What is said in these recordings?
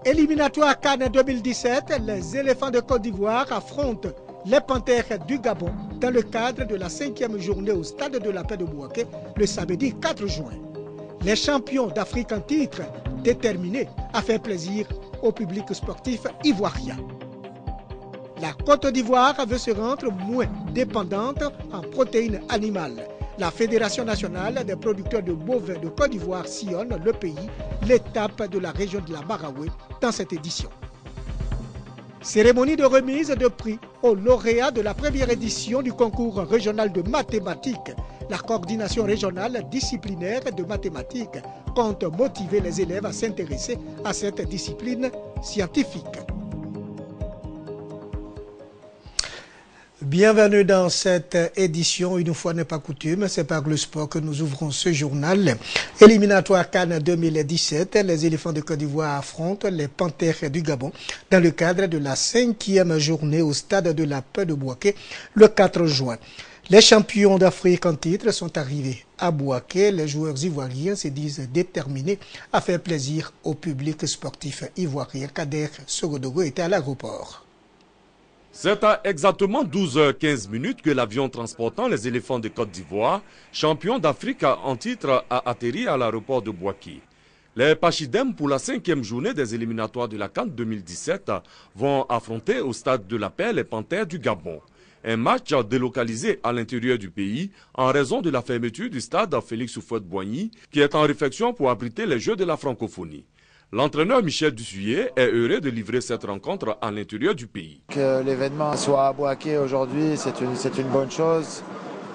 Éliminatoire CAN 2017, les éléphants de Côte d'Ivoire affrontent les panthères du Gabon dans le cadre de la 5e journée au stade de la paix de Bouaké le samedi 4 juin. Les champions d'Afrique en titre déterminés à faire plaisir au public sportif ivoirien. La Côte d'Ivoire veut se rendre moins dépendante en protéines animales. La Fédération nationale des producteurs de bovins de Côte d'Ivoire sillonne le pays, l'étape de la région de la Maraoué dans cette édition. Cérémonie de remise de prix aux lauréats de la première édition du concours régional de mathématiques. La coordination régionale disciplinaire de mathématiques compte motiver les élèves à s'intéresser à cette discipline scientifique. Bienvenue dans cette édition, une fois n'est pas coutume, c'est par le sport que nous ouvrons ce journal. Éliminatoire CAN 2017, les éléphants de Côte d'Ivoire affrontent les panthères du Gabon dans le cadre de la 5e journée au stade de la paix de Bouaké le 4 juin. Les champions d'Afrique en titre sont arrivés à Bouaké. Les joueurs ivoiriens se disent déterminés à faire plaisir au public sportif ivoirien. Kader Sogodogo était à l'aéroport. C'est à exactement 12h15 que l'avion transportant les éléphants de Côte d'Ivoire, champion d'Afrique en titre, a atterri à l'aéroport de Bouaké. Les Pachidem, pour la 5e journée des éliminatoires de la CAN 2017, vont affronter au stade de la paix les panthères du Gabon. Un match délocalisé à l'intérieur du pays en raison de la fermeture du stade Félix Houphouët-Boigny qui est en réflexion pour abriter les Jeux de la francophonie. L'entraîneur Michel Dussuyer est heureux de livrer cette rencontre à l'intérieur du pays. Que l'événement soit à Bouaké aujourd'hui, c'est une bonne chose.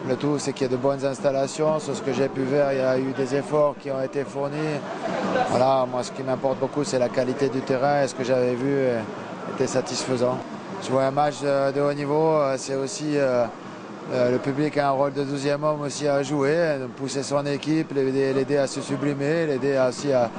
Le tout, c'est qu'il y ait de bonnes installations. Sur ce que j'ai pu voir, il y a eu des efforts qui ont été fournis. Voilà, moi, ce qui m'importe beaucoup, c'est la qualité du terrain. Et ce que j'avais vu était satisfaisant. Jouer un match de haut niveau, c'est aussi... le public a un rôle de 12e homme aussi à jouer, pousser son équipe, l'aider à se sublimer, l'aider aussi à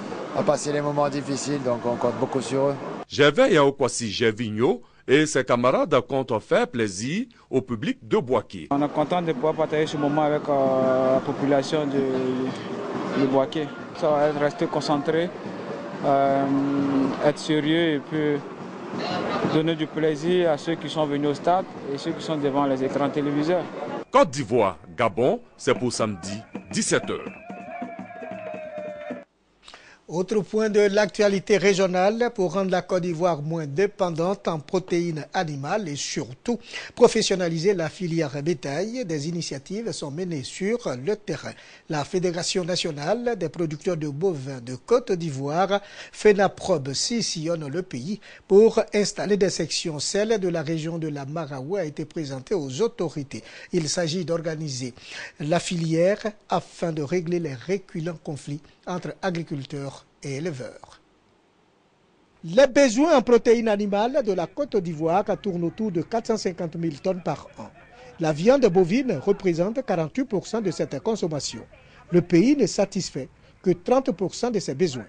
passer les moments difficiles, donc on compte beaucoup sur eux. Gervais Yaokwasi Gervinho et ses camarades comptent faire plaisir au public de Bouaké. On est content de pouvoir partager ce moment avec la population de Bouaké. Ça va être rester concentré, être sérieux et puis donner du plaisir à ceux qui sont venus au stade et ceux qui sont devant les écrans téléviseurs. Côte d'Ivoire, Gabon, c'est pour samedi 17h. Autre point de l'actualité régionale pour rendre la Côte d'Ivoire moins dépendante en protéines animales et surtout professionnaliser la filière bétail, des initiatives sont menées sur le terrain. La Fédération nationale des producteurs de bovins de Côte d'Ivoire, FENAPROB, sillonne le pays pour installer des sections. Celle de la région de la Maraoué a été présentée aux autorités. Il s'agit d'organiser la filière afin de régler les récurrents conflits entre agriculteurs et éleveurs. Les besoins en protéines animales de la Côte d'Ivoire tournent autour de 450 000 tonnes par an. La viande bovine représente 48% de cette consommation. Le pays ne satisfait que 30% de ses besoins.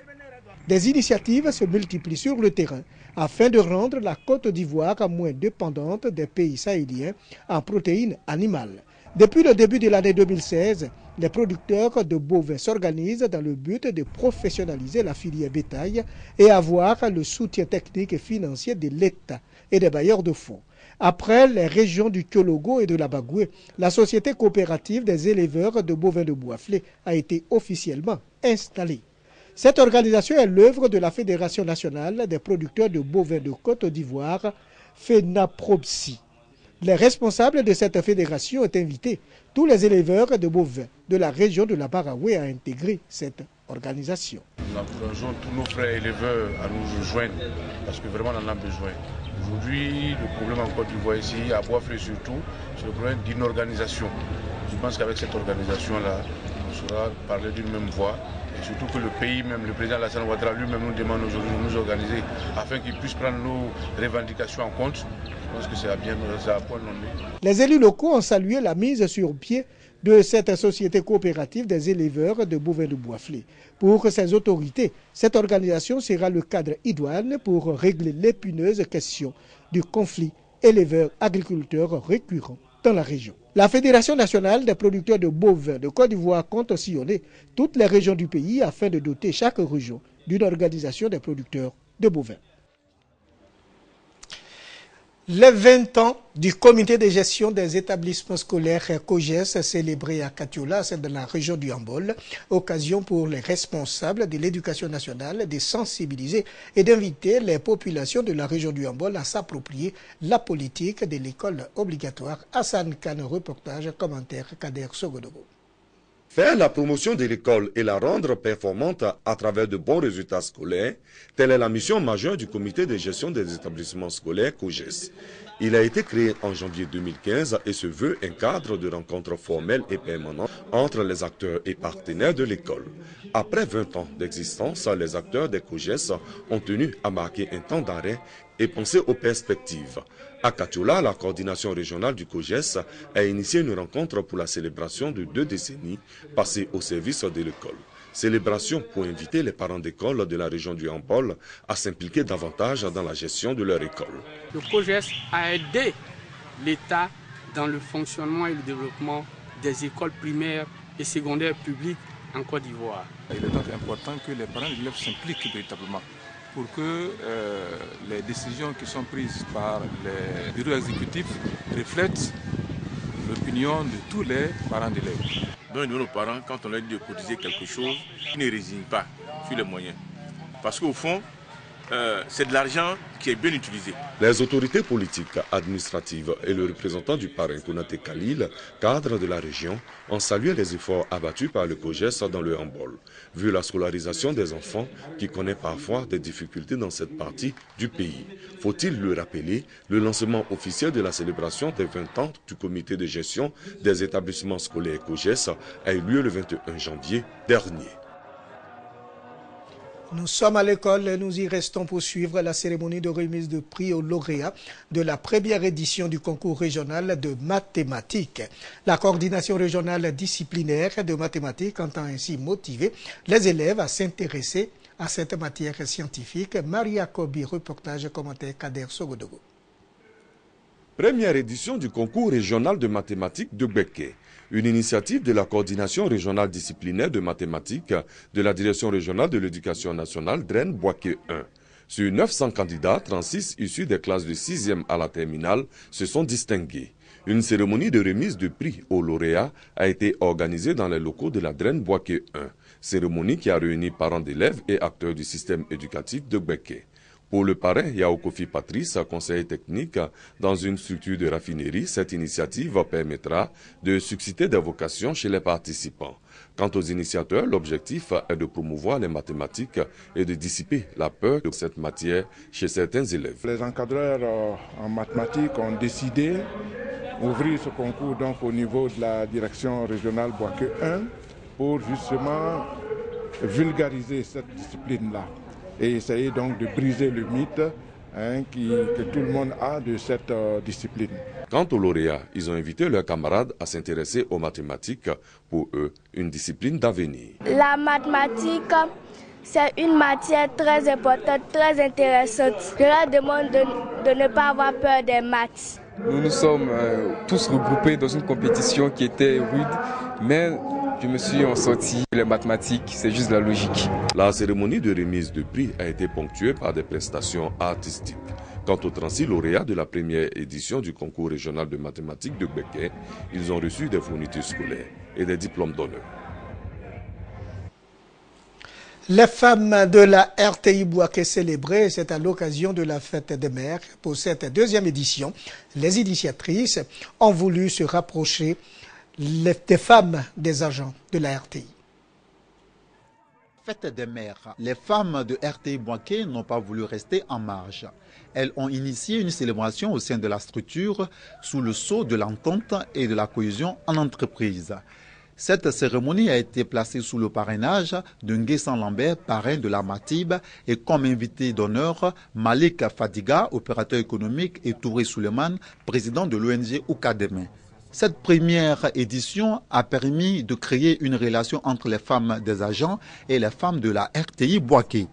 Des initiatives se multiplient sur le terrain afin de rendre la Côte d'Ivoire moins dépendante des pays sahéliens en protéines animales. Depuis le début de l'année 2016, les producteurs de bovins s'organisent dans le but de professionnaliser la filière bétail et avoir le soutien technique et financier de l'État et des bailleurs de fonds. Après les régions du Kyologo et de la Bagoué, la société coopérative des éleveurs de bovins de Bouaflé a été officiellement installée. Cette organisation est l'œuvre de la Fédération nationale des producteurs de bovins de Côte d'Ivoire, FENAPROBSI. Les responsables de cette fédération ont invité tous les éleveurs de bovins de la région de la Maraoué à intégrer cette organisation. Nous encourageons tous nos frères éleveurs à nous rejoindre parce que vraiment on en a besoin. Aujourd'hui, le problème en Côte d'Ivoire ici, à Bouaflé surtout, c'est le problème d'une organisation. Je pense qu'avec cette organisation-là, on saura parler d'une même voix. Et surtout que le pays même, le président Alassane Ouattara lui-même nous demande aujourd'hui de nous organiser afin qu'il puisse prendre nos revendications en compte. Je pense que c'est à point nommé. Les élus locaux ont salué la mise sur pied de cette société coopérative des éleveurs de bovins de Bouaflé. Pour ces autorités, cette organisation sera le cadre idoine pour régler l'épineuse question du conflit éleveurs-agriculteurs récurrent dans la région. La Fédération nationale des producteurs de bovins de Côte d'Ivoire compte sillonner toutes les régions du pays afin de doter chaque région d'une organisation des producteurs de Bouvin. Les 20 ans du comité de gestion des établissements scolaires COGES célébré à Katiola, c'est dans la région du Hambol, occasion pour les responsables de l'éducation nationale de sensibiliser et d'inviter les populations de la région du Hambol à s'approprier la politique de l'école obligatoire. Hassan Khan, reportage, commentaire, Kader Sogodogo. Faire la promotion de l'école et la rendre performante à travers de bons résultats scolaires, telle est la mission majeure du comité de gestion des établissements scolaires COGES. Il a été créé en janvier 2015 et se veut un cadre de rencontres formelles et permanentes entre les acteurs et partenaires de l'école. Après 20 ans d'existence, les acteurs des COGES ont tenu à marquer un temps d'arrêt et penser aux perspectives. À Katiola, la coordination régionale du COGES a initié une rencontre pour la célébration de 2 décennies passées au service de l'école. Célébration pour inviter les parents d'école de la région du Hambol à s'impliquer davantage dans la gestion de leur école. Le COGES a aidé l'État dans le fonctionnement et le développement des écoles primaires et secondaires publiques en Côte d'Ivoire. Il est donc important que les parents d'élèves s'impliquent véritablement pour que les décisions qui sont prises par les bureaux exécutifs reflètent l'opinion de tous les parents d'élèves. Donc nos parents, quand on leur dit de cotiser quelque chose, ils ne résignent pas sur les moyens. Parce qu'au fond, c'est de l'argent qui est bien utilisé. Les autorités politiques, administratives et le représentant du parrain Konaté Khalil, cadre de la région, ont salué les efforts abattus par le COGES dans le Hambol. Vu la scolarisation des enfants qui connaît parfois des difficultés dans cette partie du pays. Faut-il le rappeler, le lancement officiel de la célébration des 20 ans du comité de gestion des établissements scolaires COGES a eu lieu le 21 janvier dernier. Nous sommes à l'école et nous y restons pour suivre la cérémonie de remise de prix aux lauréats de la première édition du concours régional de mathématiques. La coordination régionale disciplinaire de mathématiques entend ainsi motiver les élèves à s'intéresser à cette matière scientifique. Maria Kobi, reportage, commentaire, Kader Sogodogo. Première édition du concours régional de mathématiques de Gbeke. Une initiative de la coordination régionale disciplinaire de mathématiques de la direction régionale de l'éducation nationale DREN Boaké 1. Sur 900 candidats, 36 issus des classes de 6e à la terminale se sont distingués. Une cérémonie de remise de prix aux lauréats a été organisée dans les locaux de la DREN Boaké 1. Cérémonie qui a réuni parents d'élèves et acteurs du système éducatif de Gbeke. Pour le parrain Yao Kofi Patrice, conseiller technique dans une structure de raffinerie, cette initiative permettra de susciter des vocations chez les participants. Quant aux initiateurs, l'objectif est de promouvoir les mathématiques et de dissiper la peur de cette matière chez certains élèves. Les encadreurs en mathématiques ont décidé d'ouvrir ce concours donc au niveau de la direction régionale Boaké 1 pour justement vulgariser cette discipline-là. Et essayer donc de briser le mythe que tout le monde a de cette discipline. Quant aux lauréats, ils ont invité leurs camarades à s'intéresser aux mathématiques, pour eux, une discipline d'avenir. La mathématique, c'est une matière très importante, très intéressante. Je leur demande de ne pas avoir peur des maths. Nous nous sommes tous regroupés dans une compétition qui était rude, mais je me suis en sorti. Les mathématiques, c'est juste la logique. La cérémonie de remise de prix a été ponctuée par des prestations artistiques. Quant aux 36 lauréats de la première édition du concours régional de mathématiques de Gbeke, ils ont reçu des fournitures scolaires et des diplômes d'honneur. Les femmes de la RTI Boaké célébrées, c'est à l'occasion de la fête des mères. Pour cette deuxième édition, les initiatrices ont voulu se rapprocher des femmes des agents de la RTI. Fête des mères. Les femmes de RTI Boaké n'ont pas voulu rester en marge. Elles ont initié une célébration au sein de la structure sous le sceau de l'entente et de la cohésion en entreprise. Cette cérémonie a été placée sous le parrainage de Nguessan Lambert, parrain de la Matib, et comme invité d'honneur, Malik Fadiga, opérateur économique, et Touré Suleiman, président de l'ONG Oukademe. Cette première édition a permis de créer une relation entre les femmes des agents et les femmes de la RTI Boaké.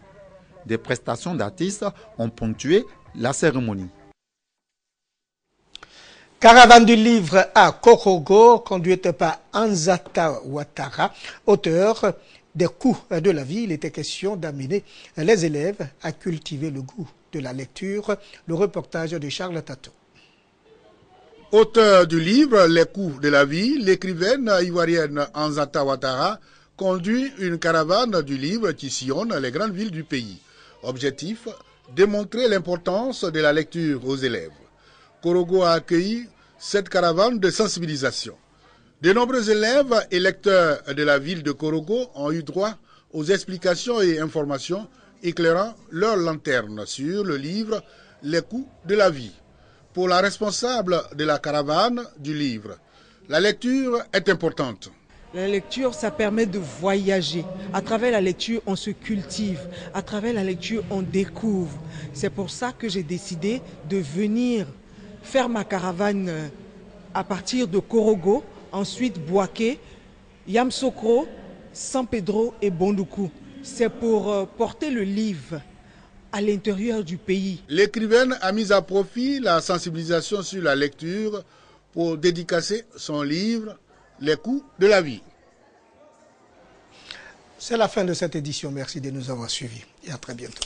Des prestations d'artistes ont ponctué la cérémonie. Caravane du livre à Korogo, conduite par Anzata Ouattara, auteur des coûts de la vie, il était question d'amener les élèves à cultiver le goût de la lecture. Le reportage de Charles Tato. Auteur du livre « Les coûts de la vie », l'écrivaine ivoirienne Anzata Ouattara conduit une caravane du livre qui sillonne les grandes villes du pays. Objectif, démontrer l'importance de la lecture aux élèves. Korogo a accueilli cette caravane de sensibilisation. De nombreux élèves et lecteurs de la ville de Korogo ont eu droit aux explications et informations éclairant leur lanterne sur le livre « Les coûts de la vie ». Pour la responsable de la caravane du livre, la lecture est importante. La lecture, ça permet de voyager. À travers la lecture, on se cultive. À travers la lecture, on découvre. C'est pour ça que j'ai décidé de venir faire ma caravane à partir de Korogo, ensuite Bouaké, Yamsokro, San Pedro et Bondoukou. C'est pour porter le livre à l'intérieur du pays. L'écrivaine a mis à profit la sensibilisation sur la lecture pour dédicacer son livre « Les coûts de la vie ». C'est la fin de cette édition. Merci de nous avoir suivis et à très bientôt.